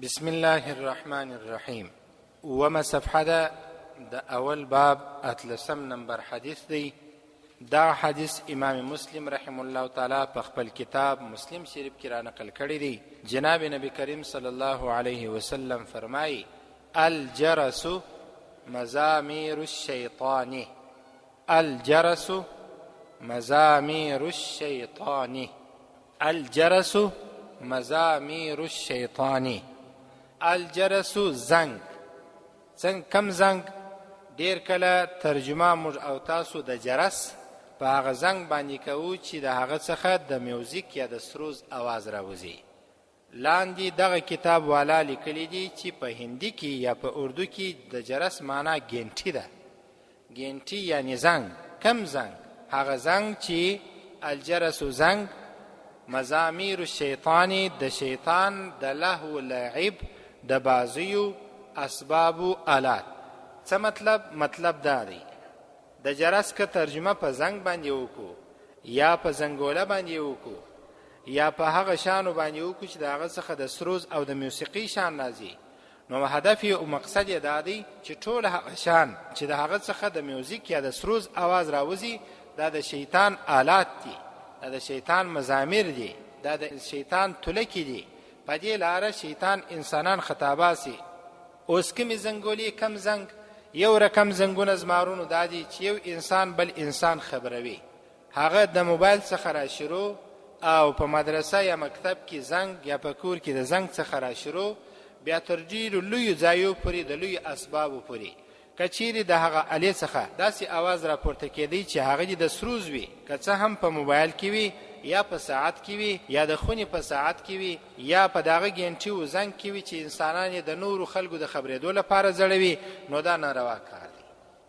بسم الله الرحمن الرحیم. وما صفحه ده د اول باب اتلسم نمبر حدیث دی. دا حدیث امام مسلم رحم الله تعالی په خپل کتاب مسلم شریف کې را نقل کړی دی. جناب نبی کریم صلی الله علیه وسلم فرمایي: الجرس مزامیر الشیطان. الجرس مزامیر الشیطان. الجرس مزامیر الشیطان. الجرس زنگ. کم زنگ؟ ډیر کله ترجمه موږ او تاسو د جرس په هغه زنگ باندې کوو چې د هغه څخه د میوزیک یا د سروز आवाज راوځي. لاندې دغه کتاب والا لیکلی دی چې په هندي کې یا په اردو کې د جرس معنی ګنټي ده. ګنټي یعنی زنگ. کم زنگ؟ هغه زنگ چې الجرس زنگ مزامیر الشیطان د شیطان د لهو لعب د بازیو اسبابو آلات. څه مطلب دا دی د جرس که ترجمه په زنگ باندې وکړو یا په زنګوله باندې وکړو یا په هغه شانو باندې وکړو چې د هغه څخه د سروز او د موسیقي شان راځي، نو هدف او مقصد یې دا دی چې ټول هغه شان چې د هغه څخه د میوزیک یا د سروز आवाज راوځي دا د شیطان آلات دي، دا د شیطان مزامیر دي، دا د شیطان تلکی دي. په دې لاره شیطان انسانان خطاباسي. اوس کومې زنګولې کم زنګ؟ یو رقم زنګونه زمارونو دا دي چې یو انسان بل انسان خبروي. هغه د موبایل څخه را شروع او په مدرسه یا مکتب کې زنګ یا په کور کې د زنګ څخه را شروع بیا تر ډیرو لویو ځایو پورې د لویو اسبابو پورې کچيري د هغه الی څخه داسې आवाज راپورته کېدی چې هغه د سروز وي، که څه هم په موبایل کې وي یا په ساعت کې وي یا د خونې په ساعت کې وي یا په دغه ګنټي و زنګ کې وي چې انسانان د نورو خلکو د خبرېدو لپاره زړوي، نو دا ناروا کار دی.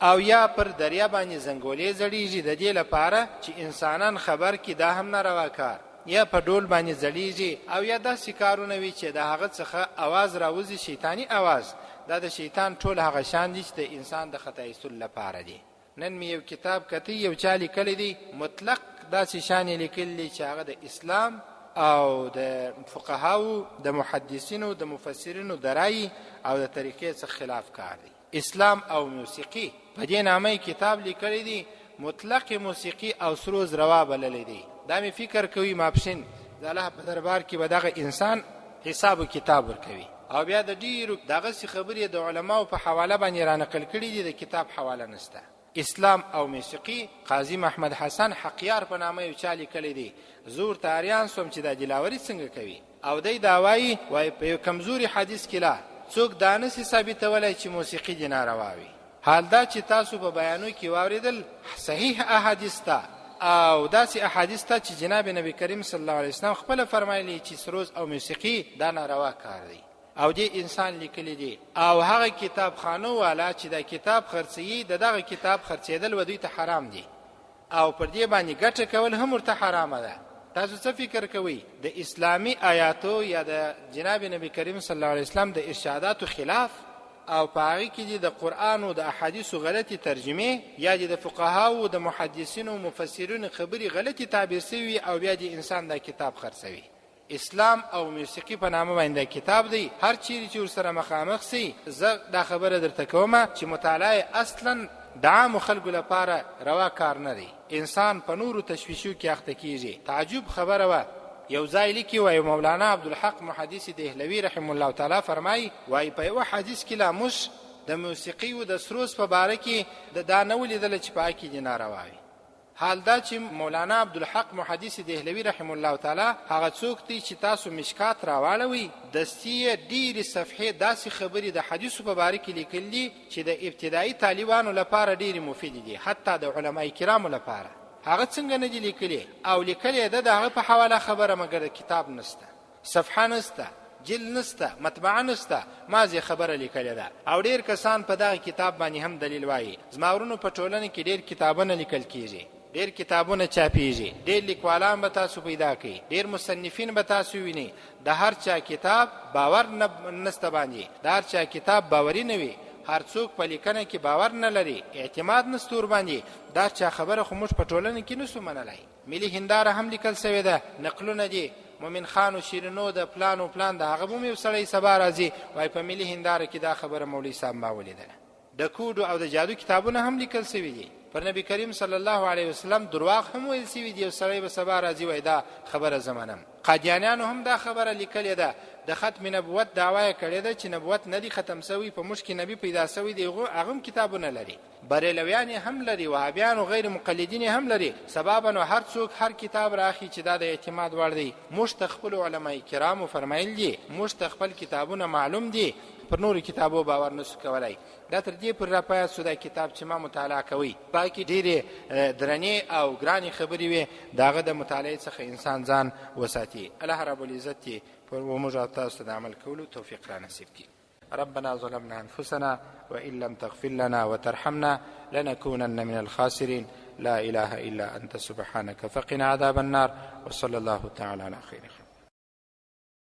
او یا پر دریا باندې زنګولې زړیږي د دې لپاره چې انسانان خبر کې، دا هم ناروا کار. یا په ډول باندې زړیږي او یا داسې کارونه وي چې د هغه څخه आवाज راوځي شیطانی आवाज. دا د شیطان ټول هغه شان دي چې د انسان د خطا ایستلو لپاره دي. نن مې یو کتاب کتی یو چا لیکلی دی مطلق داسې شان لیکلی چې هغه د اسلام او د فقهاو د محدثینو د مفسرینو د رای او د طریقې څخه خلاف کار دی. اسلام او موسیقي په دې نامه کتاب لیکلی دی. مطلق موسیقي او سروز روا بللی دی. دا مې فکر کوي ماپښین د الله په دربار کې به دغه انسان حساب و کتاب ورکوي. او بیا د ډیرو دغه خبرې د علماو په حواله باندې را نقل کړي دي، د کتاب حواله نشته. اسلام او موسیقي قاضي محمد حسن حقیار په نامه یو چا لیکلی دی. زور تاریان سوم چې د دلاوري څنګه کوي او دی دا وایي په کمزوري حدیث کې لا څوک دانسي ثابتولای چې موسیقي دی ناروا وي. حال دا چې تاسو په بیانو کې واوریدل صحیح احادیث ته او داسې احادیث ته چې جناب نبی کریم صلی الله علیه وسلم خپل فرمایلی چې سروز او موسیقي دا ناروا کار دی او دې انسان لیکلی دی. او هغه کتاب خانو والا چې دا کتاب خرڅي دغه کتاب خرڅېدل و دوی ته حرام دي او پر دې باندې ګټه کول هم ورته حرامه ده. تاسو څه فکر کوئ؟ د اسلامی آیاتو یا د جناب نبی کریم صلی الله علیه وسلم د ارشاداتو خلاف او په هغې کې د قرآن او د احادیثو غلطي ترجمې یا د فقهاو د محدثینو او مفسرینو خبرې غلطي تعبیر سوي او بیا د انسان دا کتاب خرڅوي. اسلام او موسیقي په نامه باندې کتاب دی. هر چیرې چې ورسره مخامخ سي زه دا خبره درته کوم چې مطالعه اصلا د عامو خلکو لپاره روا کار نه دی. انسان په نورو تشویشو کې اخته کیږي. تعجب خبره وه یو ځای لیکي وایي مولانا عبدالحق محدث دهلوي رحم الله تعالی فرمایي وایي په یوه حدیث کې لا موږ د موسیقي او د سروز په باره کې دا نه ولیدله چې په هغې کې دې ناروا وي. حال دا چې مولانا عبدالحق محدث دهلوي رحم الله تعالی هغه څوک دی چې تاسو مشکات راواړوي دستي ډیرې صفحې داسې خبرې د حدیثو په باره کې لیکلي چې د ابتدایي طالبانو لپاره ډیرې مفیدې دي، حتی د علماء کرامو لپاره. هغه څنګه نه دي لیکلي او لیکلي ده د هغه په حواله خبره مګر کتاب نسته، صفحه نسته، جلد نسته، مطبعه نسته، مازې خبره لیکلې ده. او ډیر کسان په دغه کتاب باندې هم دلیل وایي. زما ورونو په ټولنه کې ډیر کتابونه لیکل کیږي، ډیر کتابونه چاپیږي، ډیر لیکوالان به تاسو پیدا کړئ، ډیر مصنفین به تاسو وینئ. د هر چا کتاب باور نسته باندې، د هر چا کتاب باوري نه وي. هر څوک په لیکنه کې باور نه لري، اعتماد نشته ورباندې. دا چا خبره خو موږ په ټولنه کې نسو منلای. ملي هنداره هم لیکل شوې ده، نقلونه دي مومن خان و شیرینو د پلان و پلان د هغه به یو سړی سبا راځي وایي په ملي هنداره کې دا خبره مولوي صاحب ما ولیدله. د کوډو او د جادو کتابونه هم لیکل سوي دي، پر نبی کریم صلی الله علیه وسلم درواغ هم ویل سوي دي، یو سړی به سبا راځي وایي دا خبره زمانم. قادیانیانو هم دا خبره لیکلې ده، د ختم نبوت دعوا یې کړې ده چې نبوت نه دی ختم سوی، په موږ کې نبی پیدا سوی دی. هغه هم کتابونه لري، بریلویان هم لري، وهابیان او غیر مقلدین هم لري. سببا نو هر څوک هر کتاب راخي چې دا د اعتماد وړ دی. موږ خپل علماء کرامو فرمایل دي، موږ خپل کتابونه معلوم دي، پر نور کتابو باور نشو کولای. دا تر دې پر راپات سودا کتاب چې ما مطالعه کوي باقي ډېرې درنې او ګرانې خبرې وي، داغه د مطالعې څخه انسان ځان وساتي. الله رب العزت پر موږ تاسو د عمل کولو توفیق را نصیب کړي. ربنا ظلمنا انفسنا وان لم تغفر لنا وترحمنا لنكونن من الخاسرين. لا اله الا انت سبحانك فقنا عذاب النار. وصلى الله تعالى على خير